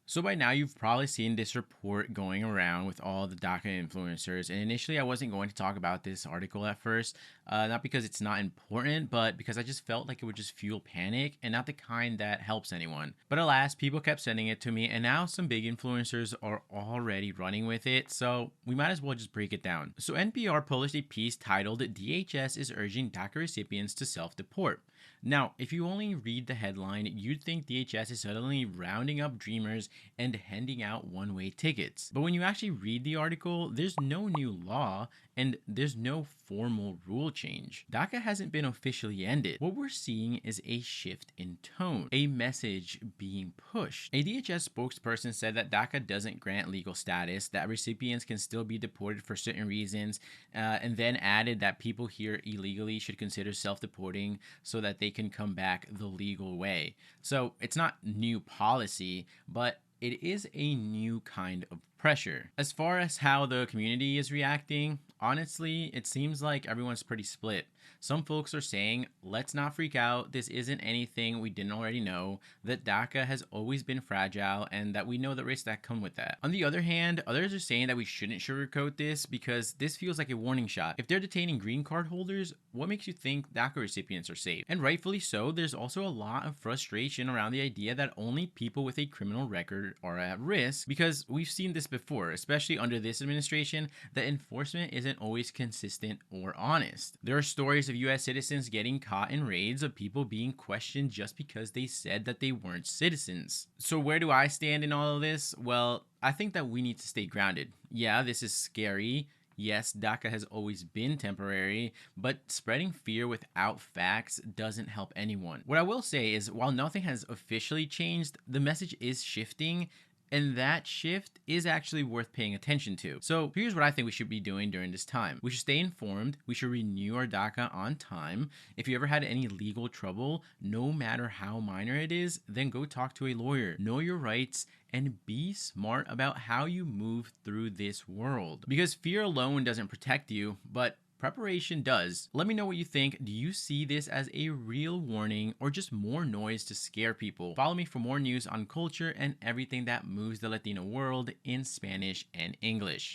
So by now you've probably seen this report going around with all the DACA influencers. And initially I wasn't going to talk about this article at first, not because it's not important, but because I just felt like it would just fuel panic and not the kind that helps anyone. But alas, people kept sending it to me, and now some big influencers are already running with it. So we might as well just break it down. So NPR published a piece titled "DHS is urging DACA recipients to self-deport." Now, if you only read the headline, you'd think DHS is suddenly rounding up dreamers and handing out one-way tickets. But when you actually read the article, there's no new law and there's no formal rule change. DACA hasn't been officially ended. What we're seeing is a shift in tone, a message being pushed. A DHS spokesperson said that DACA doesn't grant legal status, that recipients can still be deported for certain reasons, and then added that people here illegally should consider self-deporting so that they can come back the legal way. So it's not new policy, but it is a new kind of pressure. As far as how the community is reacting, honestly, it seems like everyone's pretty split. Some folks are saying, let's not freak out, this isn't anything we didn't already know, that DACA has always been fragile, and that we know the risks that come with that. On the other hand, others are saying that we shouldn't sugarcoat this because this feels like a warning shot. If they're detaining green card holders, what makes you think DACA recipients are safe? And rightfully so, there's also a lot of frustration around the idea that only people with a criminal record are at risk, because we've seen this before, especially under this administration, that enforcement isn't always consistent or honest. There are stories of US citizens getting caught in raids of people being questioned just because they said that they weren't citizens. So where do I stand in all of this? Well, I think that we need to stay grounded. Yeah, this is scary. Yes, DACA has always been temporary, but spreading fear without facts doesn't help anyone. What I will say is, while nothing has officially changed, the message is shifting, and that shift is actually worth paying attention to. So here's what I think we should be doing during this time. We should stay informed. We should renew our DACA on time. If you ever had any legal trouble, no matter how minor it is, then go talk to a lawyer. Know your rights and be smart about how you move through this world. Because fear alone doesn't protect you, but preparation does. Let me know what you think. Do you see this as a real warning or just more noise to scare people? Follow me for more news on culture and everything that moves the Latino world in Spanish and English.